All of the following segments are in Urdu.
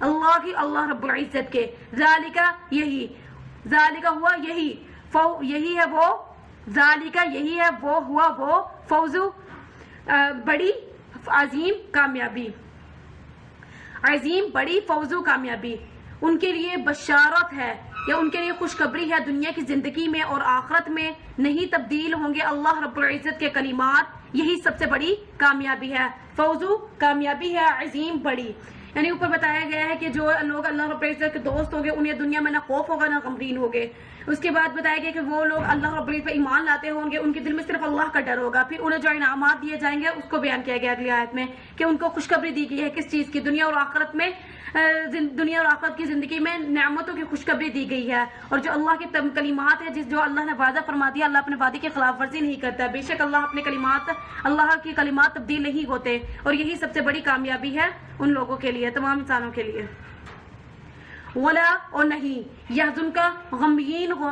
اللہ کی اللہ رب العزت کے، ذالکہ یہی، ذالکہ ہوا یہی، یہی ہے وہ، ذالکہ یہی ہے وہ، ہوا وہ، فوز بڑی عظیم کامیابی، عظیم بڑی فوز و کامیابی، ان کے لیے بشارت ہے یا ان کے لیے خوشخبری ہے دنیا کی زندگی میں اور آخرت میں، نہیں تبدیل ہوں گے اللہ رب العزت کے کلمات، یہی سب سے بڑی کامیابی ہے، فوز و کامیابی ہے عظیم بڑی۔ یعنی اوپر بتایا گیا ہے کہ جو لوگ اللہ رب العزت کے دوست ہوں گے انہیں دنیا میں نہ خوف ہوگا نہ غمگین ہوگے۔ اس کے بعد بتایا گیا کہ وہ لوگ اللہ رب العزت پہ ایمان لاتے ہوں گے، ان کے دل میں صرف اللہ کا ڈر ہوگا، پھر انہیں جو انعامات دیے جائیں گے اس کو بیان کیا گیا اگلی آیت میں کہ ان کو خوشخبری دی گئی ہے کس چیز کی، دنیا اور آخرت میں، دنیا اور آخرت کی زندگی میں نعمتوں کی خوشخبری دی گئی ہے، اور جو اللہ کے کلمات ہے جو اللہ نے وعدہ فرما دیا، اللہ اپنے وعدے کی خلاف ورزی نہیں کرتا، بے شک اللہ اپنے کلمات، اللہ کی کلمات تبدیل نہیں ہوتے، اور یہی سب سے بڑی کامیابی ہے ان لوگوں کے لیے، تمام انسانوں کے لیے۔ ولا اور نہیں یحزن کا غمگین ہو،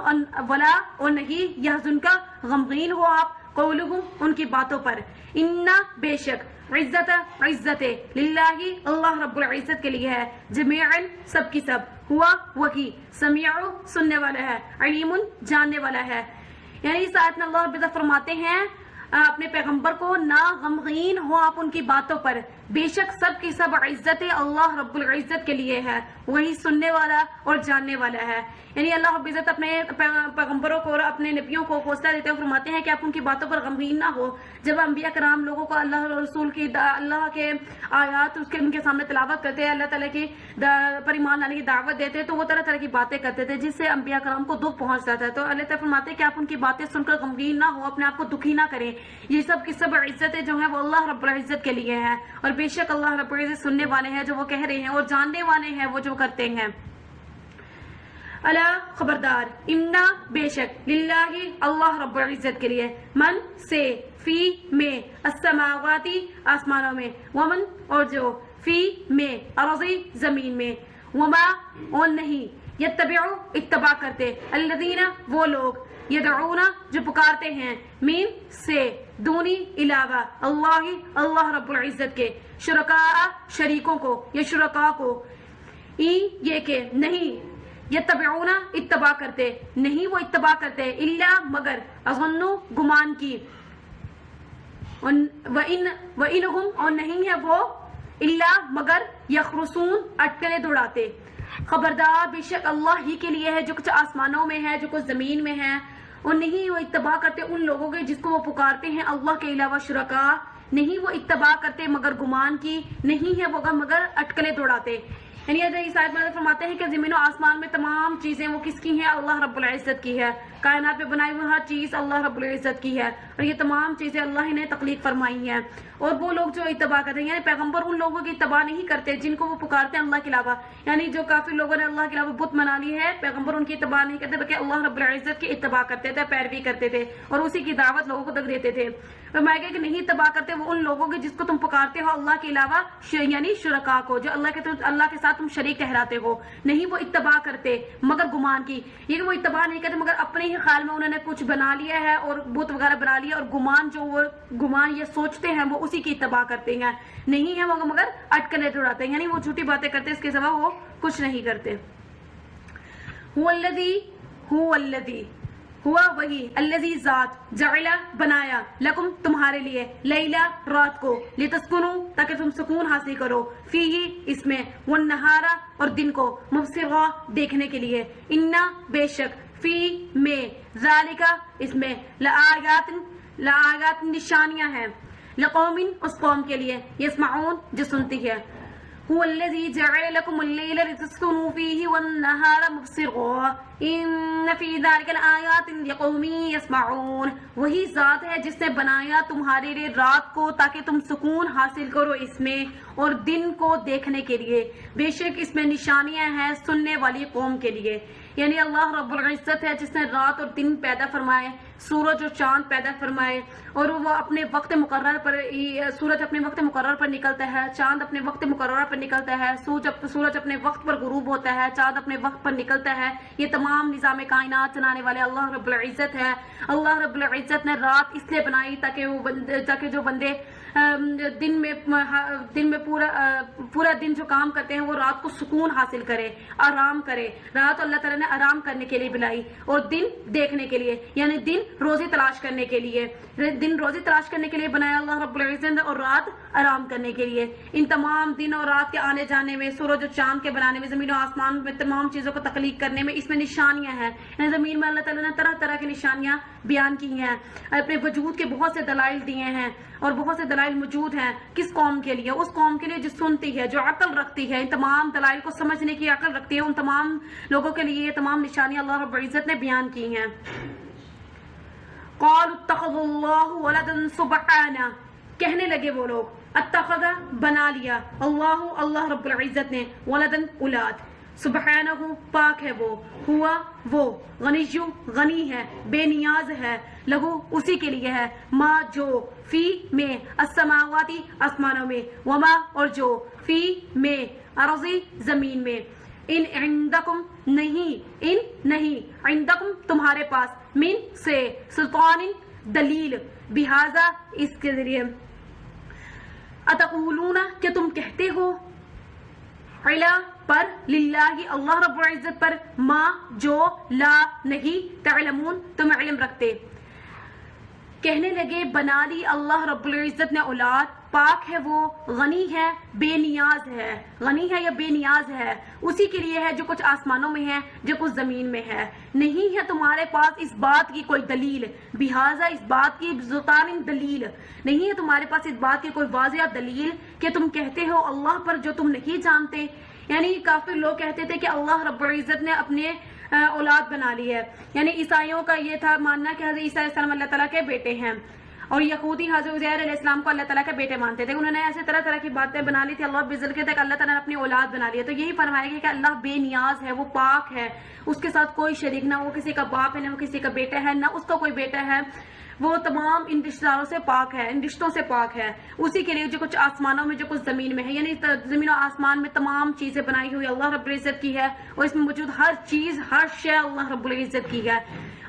ولا اور نہیں یحزن کا غمگین ہو آپ، قولہم ان کی باتوں پر، انا بے شک، عزت للہ اللہ رب العزت کے لیے ہے، جمیعا سب کی سب، ہوا وہی، سمیع سننے والا ہے، علیم جاننے والا ہے۔ یعنی اس آیت میں اللہ رب العزت فرماتے ہیں اپنے پیغمبر کو نہ غمگین ہو آپ ان کی باتوں پر، بے شک سب کی سب عزت اللہ رب العزت کے لیے ہے، وہی سننے والا اور جاننے والا ہے۔ یعنی اللہ رب العزت اپنے پیغمبروں کو اور اپنے نبیوں کو حوصلہ دیتے ہوئے فرماتے ہیں کہ آپ ان کی باتوں پر غمگین نہ ہو۔ جب انبیاء کرام لوگوں کو اللہ رسول کی اللہ کے آیات اس کے ان کے سامنے تلاوت کرتے، اللہ تعالیٰ کی پر ایمان لانے کی دعوت دیتے تو وہ طرح طرح کی باتیں کرتے تھے جس سے انبیاء کرام کو دکھ پہنچ جاتا ہے، تو اللہ تعالیٰ فرماتے ہیں کہ آپ ان کی باتیں سن کر غمگین نہ ہو، اپنے آپ کو دکھی نہ کریں، یہ سب کی سب عزتیں جو ہیں وہ اللہ رب العزت کے لیے ہیں، اور بے شک اللہ رب العزت سننے والے ہیں جو وہ کہہ رہے ہیں اور جاننے والے ہیں وہ جو کرتے ہیں۔ الا خبردار، امنا بے شک، للہ اللہ رب العزت کے لیے، من سے، فی میں، السماواتی آسمانوں میں، ومن اور جو، فی میں، ارضی زمین میں، وما اور نہیں، یتبعو اتباع کرتے، الذین وہ لوگ، یدعون جو پکارتے ہیں، مین سے، دونی علاوہ، اللہ رب العزت کے، شرکاء شریکوں کو یا شرکاء کو، یہ کہ نہیں، یتبعون اتباع کرتے، نہیں وہ اتباع کرتے، الا مگر، اظنو گمان کی، وَإِنْهُمْ اور نہیں ہے وہ، الا مگر، یخرسون اٹکلے دوڑاتے۔ خبردار بے شک اللہ ہی کے لیے ہے جو کچھ آسمانوں میں ہے جو کچھ زمین میں ہے، اور نہیں وہ اتباع کرتے ان لوگوں کے جس کو وہ پکارتے ہیں اللہ کے علاوہ شرکاء، نہیں وہ اتباع کرتے مگر گمان کی، نہیں ہے وہ مگر اٹکلے دوڑاتے۔ یعنی اس آیت میں فرماتے ہیں کہ زمین و آسمان میں تمام چیزیں وہ کس کی ہیں، اللہ رب العزت کی ہے، کائنات میں بنائی ہوئی ہر چیز اللہ رب العزت کی ہے، اور یہ تمام چیزیں اللہ نے تخلیق فرمائی ہیں، اور وہ لوگ جو اتباع کرتے ہیں، یعنی پیغمبر ان لوگوں کی اتباع نہیں کرتے جن کو وہ پکارتے ہیں اللہ کے علاوہ، یعنی جو کافی لوگوں نے اللہ کے علاوہ بت بنا لی ہے، پیغمبر ان کی اتباع نہیں کرتے بلکہ اللہ رب العزت کی اتباع کرتے تھے، پیروی کرتے تھے اور اسی کی دعوت لوگوں کو تک دیتے تھے۔ فرمایا گیا کہ نہیں اتباع کرتے وہ ان لوگوں کی جس کو تم پکارتے ہو اللہ کے علاوہ، یعنی شرکاء کو جو اللہ کے ساتھ تم شریک ٹھہراتے ہو، نہیں وہ اتباع کرتے مگر گمان کی، یہ کہ وہ اتباع نہیں کرتے مگر اپنے ہی خیال میں انہوں نے کچھ بنا لیا ہے اور بت وغیرہ بنا لیا، اور گمان جو وہ گمان یہ سوچتے ہیں وہ اسی کی اتباع کرتے ہیں، نہیں ہے وہ مگر اٹکلے دوڑاتے ہیں، یعنی وہ جھوٹی باتیں کرتے اس کے سوا وہ کچھ نہیں کرتے۔ ہوا وہی، الذی ذات، جعل بنایا، لکم تمہارے لیے، لیلہ رات کو، لتسکنو تاکہ تم سکون حاصل کرو، فیہ اس میں، والنہارا اور دن کو، مبصرا دیکھنے کے لیے، انا بے شک، فی میں، ذالکا اس میں، لآیات نشانیاں ہیں، لقوم اس قوم کے لیے، یسمعون جو سنتی ہے۔ هو الذي جعل لكم الليل لتسكنوا فيه والنهار مبصرا ان في ذلك الآيات لقوم يسمعون، وہی ذات ہے جس نے بنایا تمہارے لیے رات کو تاکہ تم سکون حاصل کرو اس میں، اور دن کو دیکھنے کے لیے، بے شک اس میں نشانیاں ہیں سننے والی قوم کے لیے۔ یعنی اللہ رب العزت ہے جس نے رات اور دن پیدا فرمائے، سورج اور چاند پیدا فرمائے، اور وہ اپنے وقت مقرر پر، سورج اپنے وقت مقرر پر نکلتا ہے، چاند اپنے وقت مقررہ پر نکلتا ہے، سورج اپنے وقت پر غروب ہوتا ہے، چاند اپنے وقت پر نکلتا ہے. یہ تمام نظام کائنات چلانے والے اللہ رب العزت ہے. اللہ رب العزت نے رات اس لیے بنائی تاکہ جو بندے دن میں پورا دن جو کام کرتے ہیں وہ رات کو سکون حاصل کرے، آرام کرے. رات اللہ تعالیٰ نے آرام کرنے کے لیے بنائی اور دن دیکھنے کے لیے، یعنی دن روزی تلاش کرنے کے لیے، دن روزی تلاش کرنے کے لیے بنایا اللہ رب العزت نے، اور رات آرام کرنے کے لیے. ان تمام دن اور رات کے آنے جانے میں، سورج اور چاند کے بنانے میں، زمین و آسمان میں تمام چیزوں کو تخلیق کرنے میں، اس میں نشانیاں ہیں. یعنی زمین میں اللہ تعالیٰ نے طرح طرح کی نشانیاں بیان کی ہیں، اپنے وجود کے بہت سے دلائل دیے ہیں، اور بہت سے دلائل موجود ہیں. کس قوم کے لیے؟ اس قوم کے لیے جو سنتی ہے، جو عقل رکھتی ہے، ان تمام دلائل کو سمجھنے کی عقل رکھتی ہے. ان تمام لوگوں کے لیے یہ تمام نشانیاں اللہ رب العزت نے بیان کی ہیں. قالوا اتخذ اللہ ولدا سبحانہ، کہنے لگے وہ لوگ، اتخذ بنا لیا، اللہ رب العزت نے، ولدن اولاد، سبحانہ پاک ہے وہ غنی غنی ہے، بے نیاز ہے، لہو اسی کے لیے ہے، ما جو، فی میں، السماواتی آسمانوں میں، وما اور جو، فی میں، ارضی زمین میں. ان عندکم نہیں عندکم تمہارے پاس، من سے، سلطان دلیل، بہذا اس کے ذریعے، اتقولون کہ تم کہتے ہو، علا پر، للہ اللہ رب العزت پر، ما جو، لا نہیں، تعلمون تم علم رکھتے. کہنے لگے بنا لی اللہ رب العزت نے اولاد، پاک ہے وہ، غنی ہے، بے نیاز ہے. غنی ہے یا بے نیاز ہے، اسی کے لیے ہے جو کچھ آسمانوں میں ہے، جو کچھ زمین میں ہے. نہیں ہے تمہارے پاس اس بات کی کوئی دلیل، بہذا اس بات کی، زطان دلیل، نہیں ہے تمہارے پاس اس بات کی کوئی واضح دلیل کہ تم کہتے ہو اللہ پر جو تم نہیں جانتے. یعنی کافر لوگ کہتے تھے کہ اللہ رب العزت نے اپنے اولاد بنا لی ہے. یعنی عیسائیوں کا یہ تھا ماننا کہ حضرت عیسیٰ علیہ السلام اللہ تعالیٰ کے بیٹے ہیں، اور یہودی حضرت عزیر علیہ السلام کو اللہ تعالیٰ کے بیٹے مانتے تھے. انہوں نے ایسے طرح طرح کی باتیں بنا لی تھی. اللہ بزل کے تک اللہ تعالیٰ نے اپنی اولاد بنا لی ہے. تو یہی فرمایا گیا کہ اللہ بے نیاز ہے، وہ پاک ہے، اس کے ساتھ کوئی شریک، نہ وہ کسی کا باپ ہے، نہ وہ کسی کا بیٹا ہے، نہ اس کا کوئی بیٹا ہے. وہ تمام ان رشتہ داروں سے پاک ہے، ان رشتوں سے پاک ہے. اسی کے لیے جو کچھ آسمانوں میں، جو کچھ زمین میں ہے، یعنی زمین و آسمان میں تمام چیزیں بنائی ہوئی اللہ رب العزت کی ہے، اور اس میں موجود ہر چیز، ہر شے اللہ رب العزت کی ہے.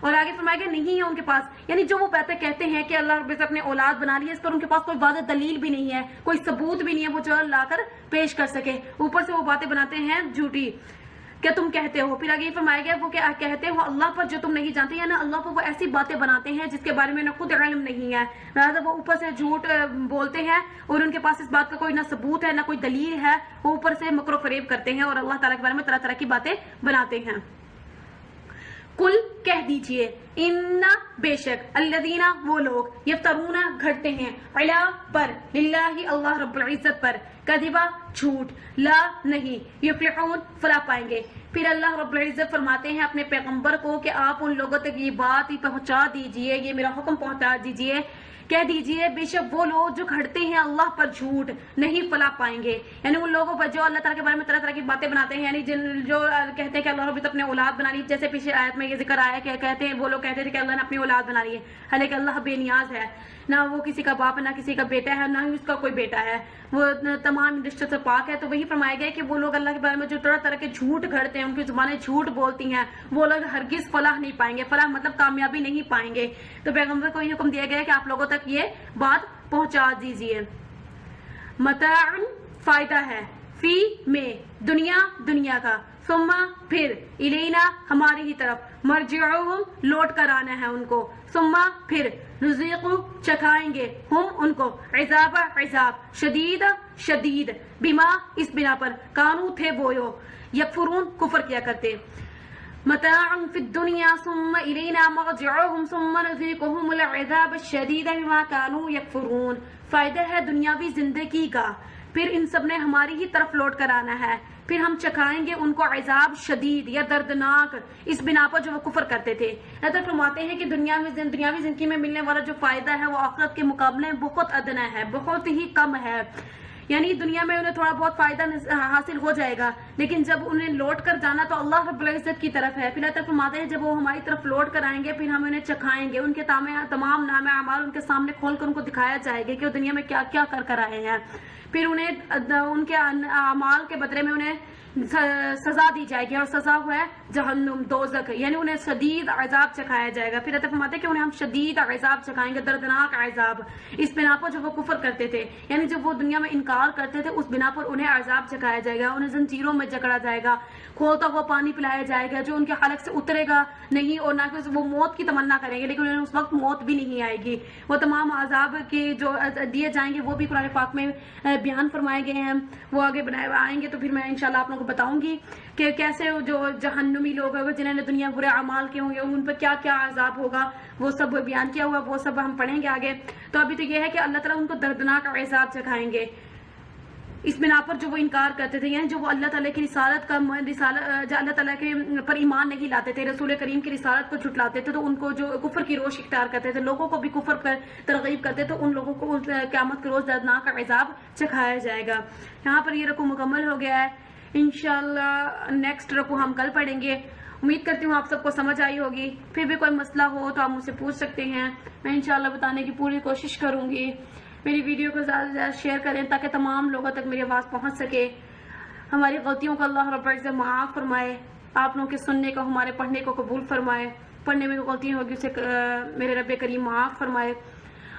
اور آگے فرمایا گیا نہیں ہے ان کے پاس، یعنی جو وہ کہتے ہیں کہ اللہ رب العزت نے اولاد بنا لی ہے، اس پر ان کے پاس کوئی واضح دلیل بھی نہیں ہے، کوئی ثبوت بھی نہیں ہے وہ جو لا کر پیش کر سکے. اوپر سے وہ باتیں بناتے ہیں جھوٹی کہ تم کہتے ہو. پھر آگے فرمایا گیا وہ کیا کہتے ہو اللہ پر جو تم نہیں جانتے، یعنی اللہ پر وہ ایسی باتیں بناتے ہیں جس کے بارے میں انہیں خود علم نہیں ہے، لہٰذا وہ اوپر سے جھوٹ بولتے ہیں، اور ان کے پاس اس بات کا کوئی نہ ثبوت ہے، نہ کوئی دلیل ہے. وہ اوپر سے مکر و فریب کرتے ہیں اور اللہ تعالیٰ کے بارے میں طرح طرح کی باتیں بناتے ہیں. کل کہہ دیجئے، ان بے شک، الذین وہ لوگ، یفترون گھڑتے ہیں، علا پر، للہ اللہ رب العزت پر، کذبا جھوٹ، لا نہیں، یفلحون فلاح پائیں گے. پھر اللہ رب العزت فرماتے ہیں اپنے پیغمبر کو کہ آپ ان لوگوں تک یہ بات ہی پہنچا دیجئے، یہ میرا حکم پہنچا دیجئے، کہہ دیجئے بے شک وہ لوگ جو گھڑتے ہیں اللہ پر جھوٹ، نہیں فلاح پائیں گے. یعنی ان لوگوں پر جو اللہ تعالیٰ کے بارے میں طرح طرح کی باتیں بناتے ہیں، یعنی جو کہتے ہیں کہ اللہ رب العزت اپنے اولاد بنا لی، جیسے پیچھے آیت میں یہ ذکر آیا کہ کہتے ہیں وہ لوگ کہتے تھے کہ اللہ نے اپنی اولاد بنا لی ہے، حالانکہ اللہ بے نیاز ہے، نہ وہ کسی کا باپ ہے، نہ کسی کا بیٹا ہے، نہ ہی اس کا کوئی بیٹا ہے، وہ تمام رشتے سے پاک ہے. تو وہی فرمایا گیا کہ وہ لوگ اللہ کے بارے میں جو طرح طرح کے جھوٹ گھڑتے ہیں، ان کی زبانیں جھوٹ بولتی ہیں، وہ لوگ ہرگز فلاح نہیں پائیں گے. فلاح مطلب کامیابی نہیں پائیں گے. تو پیغمبر کو یہ حکم دیا گیا کہ آپ لوگوں تک یہ بات پہنچا دیجیے. متاع فائدہ ہے، فی میں، دنیا کا، ثم پھر، الینا ہماری ہی طرف، مرجعہم لوٹ کر آنا ہے ان کو، ثم پھر، نذیق چکھائیں گے، ہم ان کو، عذاب شدید، بما اس بنا پر، کانو تھے وہ یکفرون کفر کیا کرتے. متاع فی الدنیا ثم الینا مرجعہم ثم نذیقہم العذاب الشدید بما کانوا یکفرون. فائدہ ہے دنیاوی زندگی کا، پھر ان سب نے ہماری ہی طرف لوٹ کر آنا ہے، پھر ہم چکھائیں گے ان کو عذاب شدید یا دردناک اس بنا پر جو وہ کفر کرتے تھے. حضرت فرماتے ہیں کہ دنیاوی زندگی میں ملنے والا جو فائدہ ہے وہ آخرت کے مقابلے میں بہت ادنا ہے، بہت ہی کم ہے. یعنی دنیا میں انہیں تھوڑا بہت فائدہ حاصل ہو جائے گا، لیکن جب انہیں لوٹ کر جانا تو اللہ رب العزت کی طرف ہے۔ پھر اللہ تعالیٰ فرماتے ہیں جب وہ ہماری طرف لوٹ کر آئیں گے پھر ہم انہیں چکھائیں گے، ان کے تمام نام اعمال ان کے سامنے کھول کر ان کو دکھایا جائے گا کہ وہ دنیا میں کیا کیا کر آئے ہیں۔ پھر انہیں ان کے اعمال کے بدلے میں انہیں سزا دی جائے گی، اور سزا ہوا ہے جہنم، دوزخ، یعنی انہیں شدید عذاب چکھایا جائے گا۔ پھر اللہ فرماتے ہیں کہ انہیں ہم شدید عذاب چکھائیں گے، دردناک عذاب، اس بنا پر جو وہ کفر کرتے تھے، یعنی جب وہ دنیا میں انکار کرتے تھے اس بنا پر انہیں عذاب چکھایا جائے گا، انہیں زنجیروں میں جکڑا جائے گا، کھولتا ہوا پانی پلایا جائے گا جو ان کے حلق سے اترے گا نہیں، اور نہ کہ وہ موت کی تمنا کریں گے، لیکن انہیں اس وقت موت بھی نہیں آئے گی۔ وہ تمام عذاب کے جو دیے جائیں گے وہ بھی قرآن پاک میں بیان فرمائے گئے ہیں، وہ آگے بنائے آئیں گے تو پھر میں انشاءاللہ آپ لوگوں کو بتاؤں گی کہ کیسے جو جہنمی لوگ ہیں جنہوں نے دنیا برے اعمال کے ہوں گے ان پر کیا کیا عذاب ہوگا، وہ سب بیان کیا ہوا، وہ سب ہم پڑھیں گے آگے۔ تو ابھی تو یہ ہے کہ اللہ تعالیٰ ان کو دردناک عذاب چکھائیں گے اس بنا پر جو وہ انکار کرتے تھے، یعنی جو وہ اللہ تعالیٰ کی رسالت کا جو اللہ تعالیٰ کے پر ایمان نہیں لاتے تھے، رسول کریم کی رسالت کو جھٹلاتے تھے، تو ان کو جو کفر کی روش اختیار کرتے تھے، لوگوں کو بھی کفر پر ترغیب کرتے تو ان لوگوں کو قیامت کے روز دردناک عذاب چکھایا جائے گا۔ یہاں پر یہ رکوع مکمل ہو گیا ہے، انشاءاللہ نیکسٹ رکوع ہم کل پڑھیں گے۔ امید کرتی ہوں آپ سب کو سمجھ آئی ہوگی، پھر بھی کوئی مسئلہ ہو تو آپ مجھ سے پوچھ سکتے ہیں، میں انشاءاللہ بتانے کی پوری کوشش کروں گی۔ میری ویڈیو کو زیادہ سے زیادہ شیئر کریں تاکہ تمام لوگوں تک میری آواز پہنچ سکے۔ ہماری غلطیوں کو اللہ رب العزت معاف فرمائے، آپ لوگوں کے سننے کو ہمارے پڑھنے کو قبول فرمائے، پڑھنے میں غلطیاں ہوگی اسے میرے رب کریم معاف فرمائے،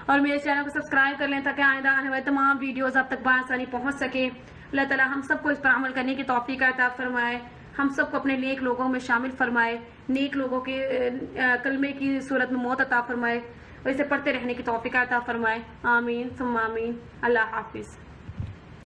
اور میرے چینل کو سبسکرائب کر لیں تاکہ آئندہ آنے والے تمام ویڈیوز آپ تک بآسانی پہنچ سکے۔ اللہ تعالیٰ ہم سب کو اس پر عمل کرنے کی توفیق عطا فرمائے، ہم سب کو اپنے نیک لوگوں میں شامل فرمائے، نیک لوگوں کے کلمے کی صورت میں موت عطا فرمائے، اور اسے پڑھتے رہنے کی توفیق عطا فرمائے۔ آمین ثم آمین۔ اللہ حافظ۔